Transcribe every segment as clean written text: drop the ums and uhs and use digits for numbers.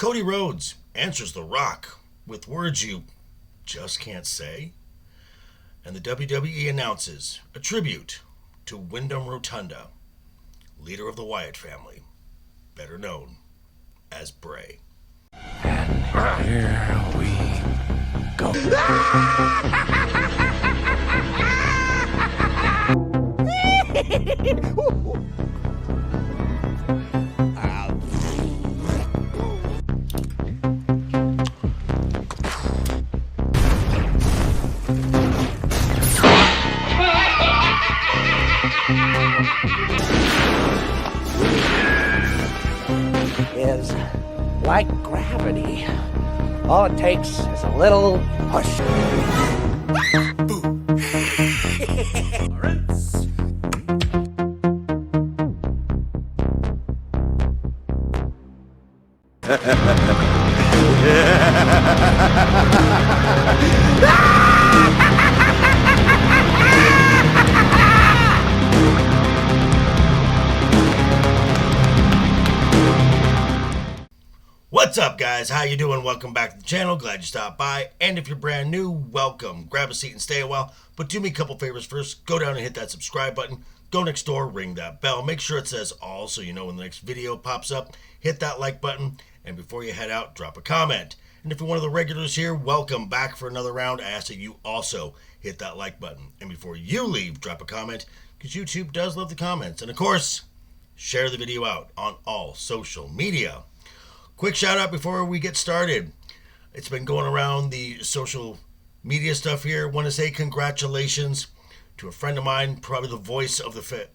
Cody Rhodes answers The Rock with words you just can't say. And the WWE announces a tribute to Windham Rotunda, leader of the Wyatt family, better known as Bray. And here we go. Is like gravity. All it takes is a little push. What's up, guys? How you doing? Welcome back to the channel. Glad you stopped by. And if you're brand new, welcome. Grab a seat and stay a while. But do me a couple favors first. Go down and hit that subscribe button. Go next door, ring that bell. Make sure it says all so you know when the next video pops up. Hit that like button. And before you head out, drop a comment. And if you're one of the regulars here, welcome back for another round. I ask that you also hit that like button. And before you leave, drop a comment, because YouTube does love the comments. And of course, share the video out on all social media. Quick shout out before we get started. It's been going around the social media stuff here. Want to say congratulations to a friend of mine, probably the voice of the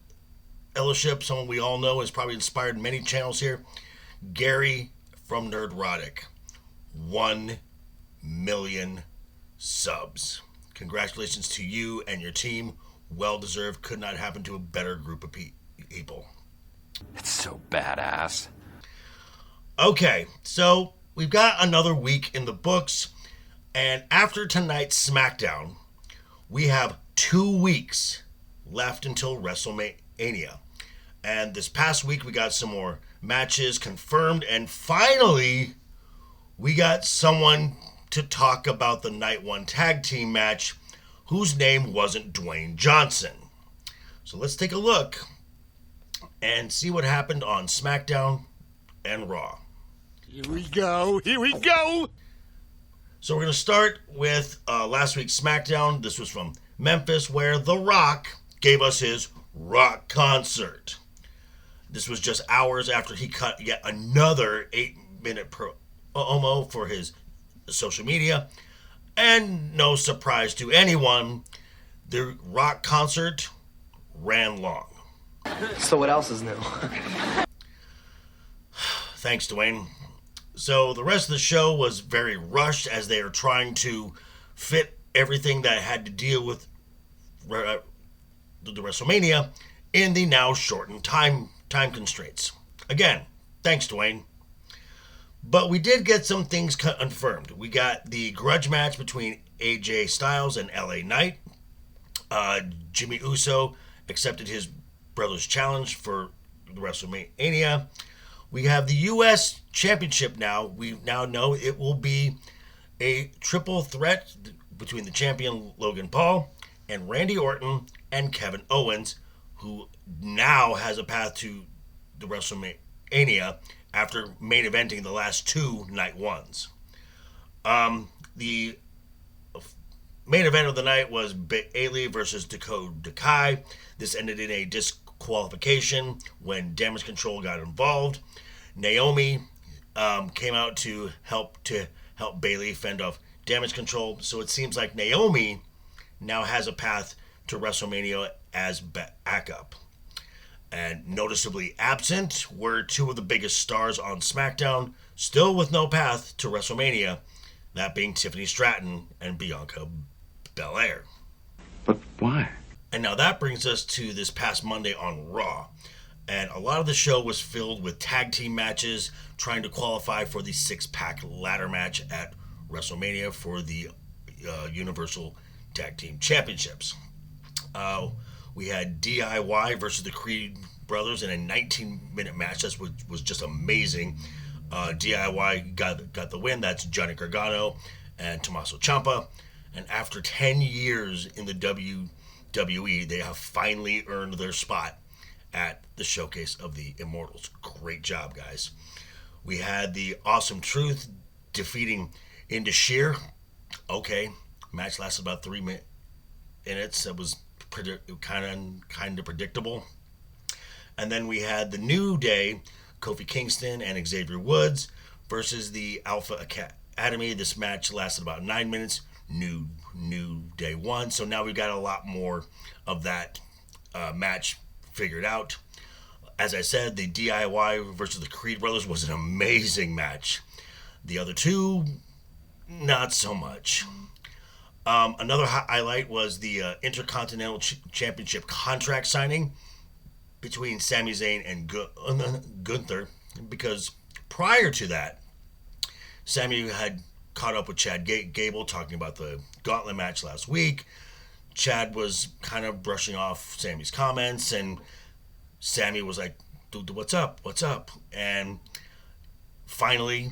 fellowship, someone we all know has probably inspired many channels here. Gary from Nerdrotic. 1 million subs. Congratulations to you and your team. Well deserved. Could not happen to a better group of people. It's so badass. Okay, so we've got another week in the books, and after tonight's SmackDown, we have 2 weeks left until WrestleMania. And this past week, we got some more matches confirmed, and finally, we got someone to talk about the Night 1 tag team match, whose name wasn't Dwayne Johnson. So let's take a look and see what happened on SmackDown and Raw. Here we go. So we're going to start with last week's SmackDown. This was from Memphis, where The Rock gave us his rock concert. This was just hours after he cut yet another 8-minute promo for his social media. And no surprise to anyone, the rock concert ran long. So what else is new? Thanks, Dwayne. So the rest of the show was very rushed as they are trying to fit everything that had to deal with the WrestleMania in the now shortened time constraints. Again, thanks, Dwayne. But we did get some things confirmed. We got the grudge match between AJ Styles and LA Knight. Jimmy Uso accepted his brother's challenge for the WrestleMania. We have the U.S. Championship now. We now know it will be a triple threat between the champion Logan Paul and Randy Orton and Kevin Owens, who now has a path to the WrestleMania after main eventing the last 2 night ones. The main event of the night was Bayley versus Dakota Kai. This ended in a disqualification when Damage Control got involved. Naomi came out to help Bayley fend off Damage Control. So it seems like Naomi now has a path to WrestleMania as backup. And noticeably absent were 2 of the biggest stars on SmackDown, still with no path to WrestleMania, that being Tiffany Stratton and Bianca Belair. But why? And now that brings us to this past Monday on Raw. And a lot of the show was filled with tag team matches, trying to qualify for the 6-pack ladder match at WrestleMania for the Universal Tag Team Championships. We had DIY versus the Creed brothers in a 19-minute match. That was just amazing. DIY got the win. That's Johnny Gargano and Tommaso Ciampa. And after 10 years in the WWE, they have finally earned their spot at the Showcase of the Immortals. Great job, guys. We had the Awesome Truth defeating Indus Sher. Okay, match lasted about 3 minutes. It was kind of predictable. And then we had the New Day, Kofi Kingston and Xavier Woods versus the Alpha Academy. This match lasted about 9 minutes. New Day won. So now we've got a lot more of that match figured out. As I said, the DIY versus the Creed Brothers was an amazing match. The other two, not so much. Another highlight was the Intercontinental Championship contract signing between Sami Zayn and Gunther, because prior to that, Sami had caught up with Chad Gable talking about the Gauntlet match last week. Chad was kind of brushing off Sami's comments, and Sami was like, "Dude, what's up? What's up?" And finally,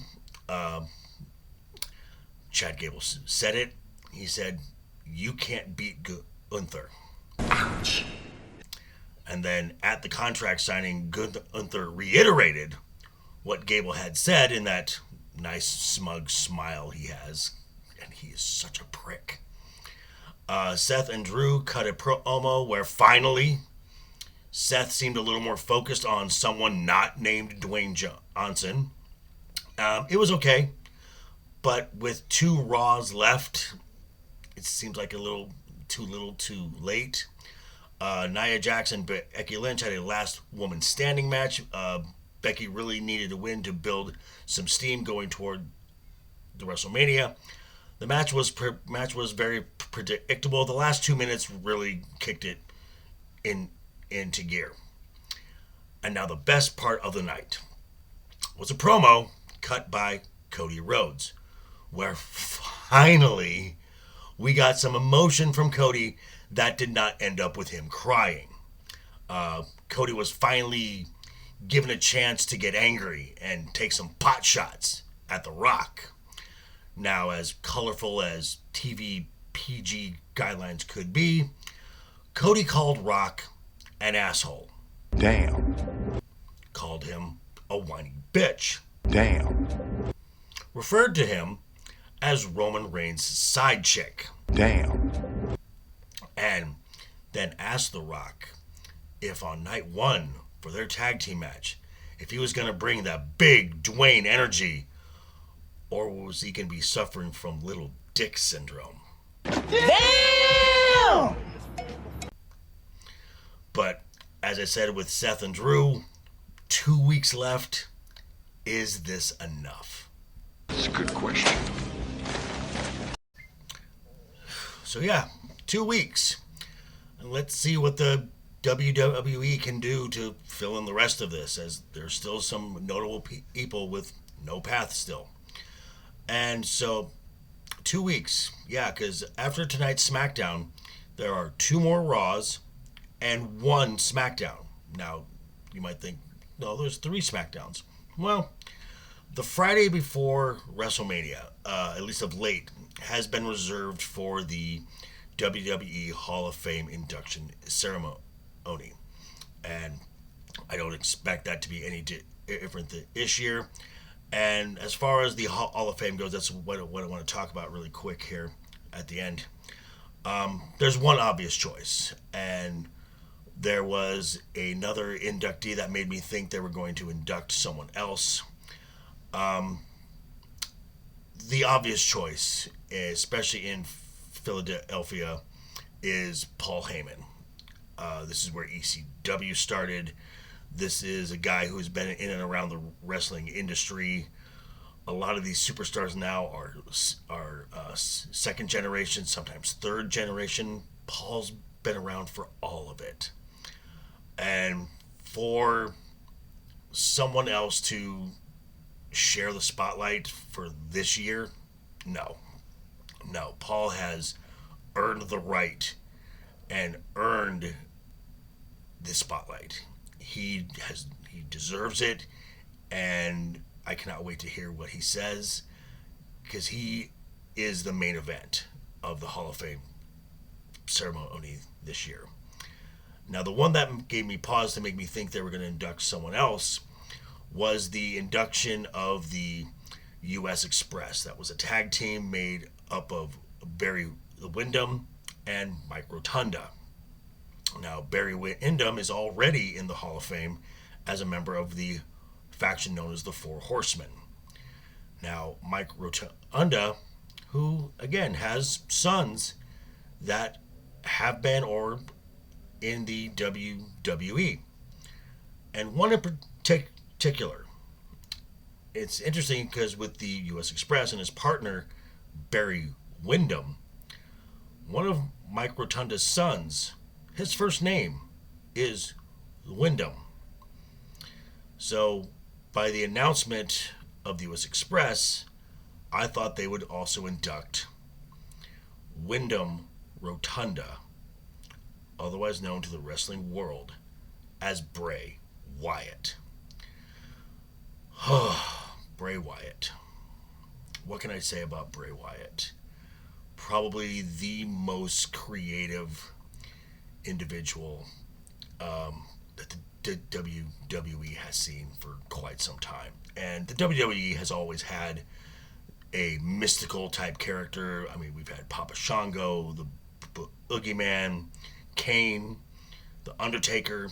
Chad Gable said it. He said, "You can't beat Gunther." Ouch. And then at the contract signing, Gunther reiterated what Gable had said in that nice smug smile he has. And he is such a prick. Seth and Drew cut a promo where finally Seth seemed a little more focused on someone not named Dwayne Johnson. It was okay. But with 2 Raws left, it seems like a little too late. Nia Jax and Becky Lynch had a last woman standing match. Becky really needed a win to build some steam going toward the WrestleMania. The match was very predictable. The last 2 minutes really kicked it into gear. And now the best part of the night was a promo cut by Cody Rhodes, where finally we got some emotion from Cody that did not end up with him crying. Cody was finally given a chance to get angry and take some pot shots at The Rock. Now, as colorful as TV PG guidelines could be, Cody called Rock an asshole. Damn. Called him a whiny bitch. Damn. Referred to him as Roman Reigns' side chick. Damn. And then asked The Rock if on night 1 for their tag team match, if he was going to bring that big Dwayne energy, or was he going to be suffering from little dick syndrome? Damn! But as I said with Seth and Drew, 2 weeks left. Is this enough? That's a good question. So yeah, 2 weeks. And let's see what the WWE can do to fill in the rest of this, as there's still some notable people with no path still. And so 2 weeks. Yeah, because after tonight's SmackDown, there are 2 more Raws and 1 SmackDown. Now, you might think, no, there's 3 SmackDowns. Well, the Friday before WrestleMania, at least of late, has been reserved for the WWE Hall of Fame induction ceremony. And I don't expect that to be any different this year. And as far as the Hall of Fame goes, that's what I want to talk about really quick here at the end. There's one obvious choice, and there was another inductee that made me think they were going to induct someone else. The obvious choice, especially in Philadelphia, is Paul Heyman. This is where ECW started. This is a guy who's been in and around the wrestling industry. A lot of these superstars now are second generation, sometimes third generation. Paul's been around for all of it. And for someone else to share the spotlight for this year, no. Paul has earned the right and earned the spotlight. He deserves it, and I cannot wait to hear what he says, because he is the main event of the Hall of Fame ceremony this year. Now, the one that gave me pause to make me think they were going to induct someone else was the induction of the U.S. Express. That was a tag team made up of Barry Windham and Mike Rotunda. Now, Barry Windham is already in the Hall of Fame as a member of the faction known as the Four Horsemen. Now, Mike Rotunda, who, again, has sons that have been or in the WWE. And one in particular, it's interesting because with the U.S. Express and his partner, Barry Windham, one of Mike Rotunda's sons, his first name is Windham. So, by the announcement of the U.S. Express, I thought they would also induct Windham Rotunda, otherwise known to the wrestling world as Bray Wyatt. Bray Wyatt. What can I say about Bray Wyatt? Probably the most creative individual that the WWE has seen for quite some time. And the WWE has always had a mystical type character. I mean, we've had Papa Shango, the Oogie Man, Kane, the Undertaker.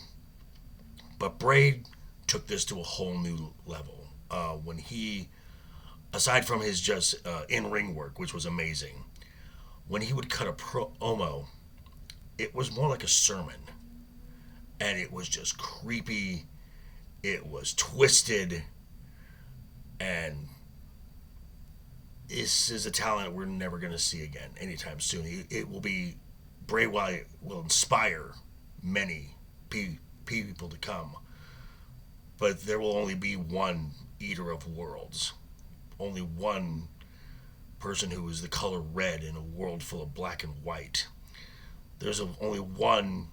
But Bray took this to a whole new level. When he, aside from his just in-ring work, which was amazing, when he would cut a promo, it was more like a sermon. And it was just creepy. It was twisted. And this is a talent we're never going to see again anytime soon. It will be, Bray Wyatt will inspire many people to come. But there will only be one eater of worlds. Only one person who is the color red in a world full of black and white. There's only one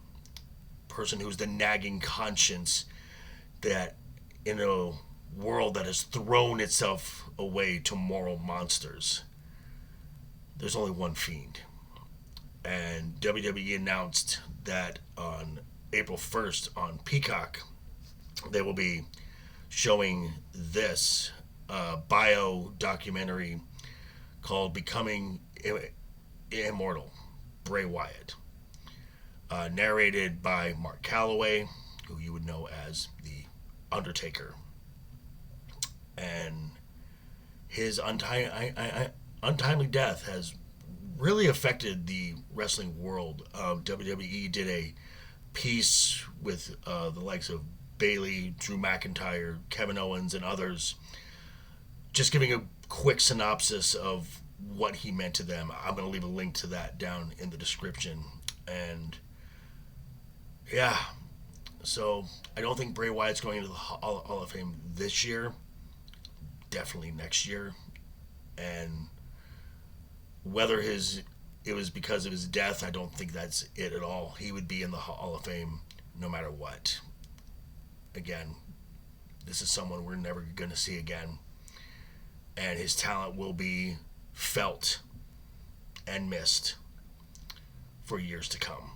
person who's the nagging conscience that in a world that has thrown itself away to moral monsters, there's only one Fiend. And WWE announced that on April 1st on Peacock, they will be showing this bio documentary called Becoming Immortal, Bray Wyatt. Narrated by Mark Calloway, who you would know as the Undertaker. And his untimely death has really affected the wrestling world. WWE did a piece with the likes of Bayley, Drew McIntyre, Kevin Owens, and others, just giving a quick synopsis of what he meant to them. I'm going to leave a link to that down in the description. And yeah, so I don't think Bray Wyatt's going into the Hall of Fame this year. Definitely next year. And whether it was because of his death, I don't think that's it at all. He would be in the Hall of Fame no matter what. Again, this is someone we're never going to see again. And his talent will be felt and missed for years to come.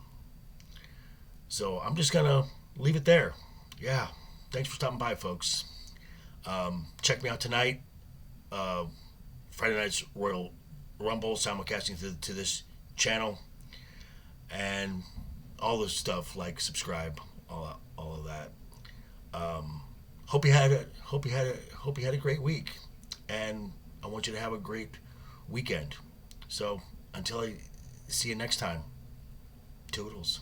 So I'm just going to leave it there. Yeah. Thanks for stopping by, folks. Check me out tonight. Friday night's Royal Rumble, simulcasting to this channel. And all this stuff, like, subscribe, all of that. Hope you had a great week, and I want you to have a great weekend. So until I see you next time, toodles.